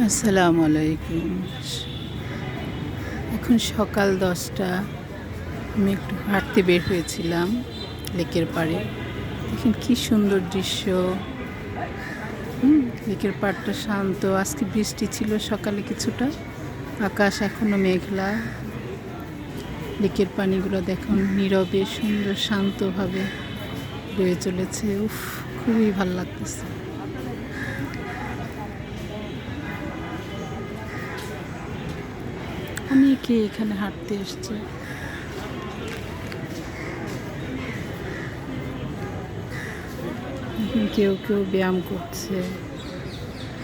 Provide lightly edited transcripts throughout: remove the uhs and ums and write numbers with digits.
আসসালামু আলাইকুম। এখন সকাল 10টা। আমি একটু হাঁটতে বের হয়েছিলাম লেকের পাড়ে। দেখেন কি সুন্দর দৃশ্য। লেকের পাড়টা শান্ত। আজকে বৃষ্টি ছিল সকালে কিছুটা। আকাশ এখনো মেঘলা। লেকের পানিগুলো দেখুন নীরবে সুন্দর শান্তভাবে বয়ে চলেছে। উফ, খুবই ভালো লাগতেছে। অনেকে এখানে হাঁটতে এসছে। কেউ কেউ ব্যায়াম করছে,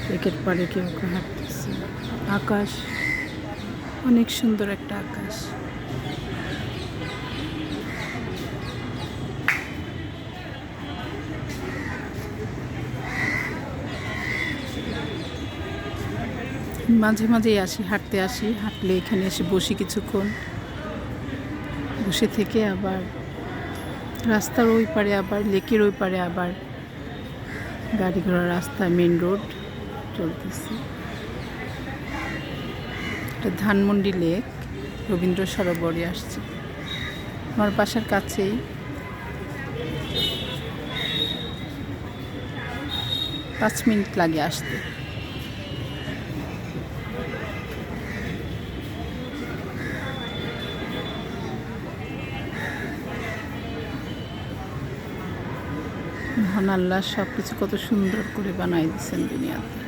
লেকের পাড়ে কেউ কেউ হাঁটতেছে। আকাশ অনেক সুন্দর একটা আকাশ। মাঝে মাঝেই আসি, হাঁটতে আসি। হাঁটলে এখানে এসে বসি কিছুক্ষণ, বসে থেকে আবার রাস্তার ওই পারে, আবার লেকের ওই পারে আবার গাড়ি ঘোড়ার রাস্তা, মেন রোড চলতেছে। এটা ধানমন্ডি লেক, রবীন্দ্র সরোবরে আসছে আমার বাসার কাছেই। 5 মিনিট লাগে আসতে। মহান আল্লাহ সব কিছু কত সুন্দর করে বানাই দিচ্ছেন দুনিয়াতে।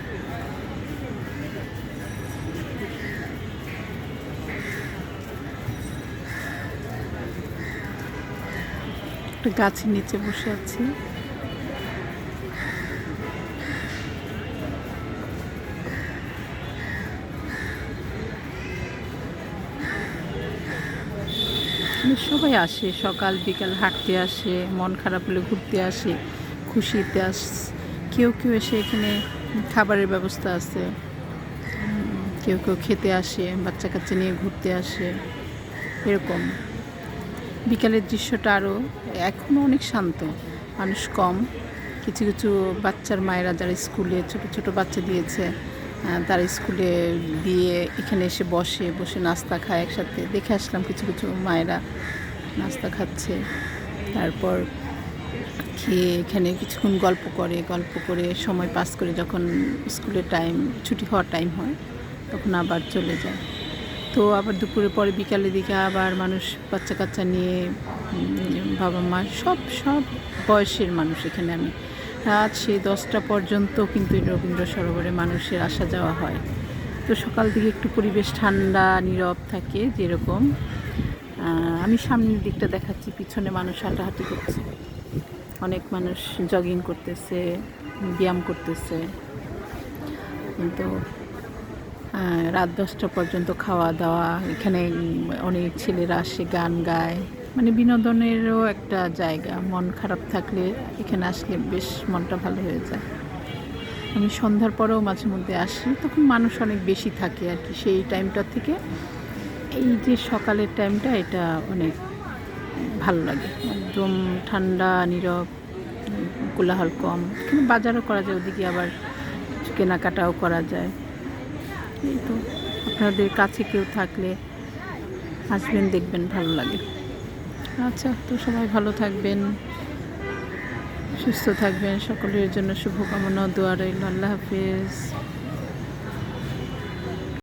একটা গাছের নিচে বসে আছি। সবাই আসে, সকাল বিকাল হাঁটতে আসে, মন খারাপ হলে ঘুরতে আসে, খুশিতে কেউ কেউ এসে এখানে খাবারের ব্যবস্থা আছে, কেউ কেউ খেতে আসে, বাচ্চা কাচ্চা নিয়ে ঘুরতে আসে। এরকম বিকালের দৃশ্যটা আরও এখনও অনেক শান্ত, মানুষ কম। কিছু কিছু বাচ্চার মায়েরা যারা স্কুলে ছোট ছোট বাচ্চা দিয়েছে, তারা স্কুলে দিয়ে এখানে এসে বসে নাস্তা খায় একসাথে। দেখে আসলাম কিছু কিছু মায়েরা নাস্তা খাচ্ছে, তারপর খেয়ে এখানে কিছুক্ষণ গল্প করে সময় পাস করে যখন স্কুলের টাইম, ছুটি হওয়ার টাইম হয়, তখন আবার চলে যায়। তো আবার দুপুরের পরে বিকালের দিকে আবার মানুষ বাচ্চা কাচ্চা নিয়ে, বাবা মা সব বয়সের মানুষ এখানে। আমি রাত সেই 10টা পর্যন্ত কিন্তু এই রবীন্দ্র সরোবরে মানুষের আসা যাওয়া হয়। তো সকাল দিকে একটু পরিবেশ ঠান্ডা নীরব থাকে যেরকম। আমি সামনের দিকটা দেখাচ্ছি, পিছনে মানুষ হাঁটাহাঁটি করছে, অনেক মানুষ জগিং করতেছে, ব্যায়াম করতেছে। কিন্তু রাত 10টা পর্যন্ত খাওয়া দাওয়া। এখানে অনেক ছেলেরা আসে, গান গায়, মানে বিনোদনেরও একটা জায়গা। মন খারাপ থাকলে এখানে আসলে বেশ মনটা ভালো হয়ে যায়। আমি সন্ধ্যার পরেও মাঝে মধ্যে আসি, তখন মানুষ অনেক বেশি থাকে আর কি। সেই টাইমটা থেকে এই যে সকালের টাইমটা, এটা অনেক ভালো লাগে। একদম ঠান্ডা নীরব, কোলাহল কম। এখানে বাজারও করা যায়, ওদিকে আবার কেনাকাটাও করা যায়। এই তো, আপনাদের কাছে কেউ থাকলে আসবেন, দেখবেন, ভালো লাগে। আচ্ছা, তো সবাই ভালো থাকবেন, সুস্থ থাকবেন। সকলের জন্য শুভকামনা, দোয়া রইল। আল্লাহ হাফেজ।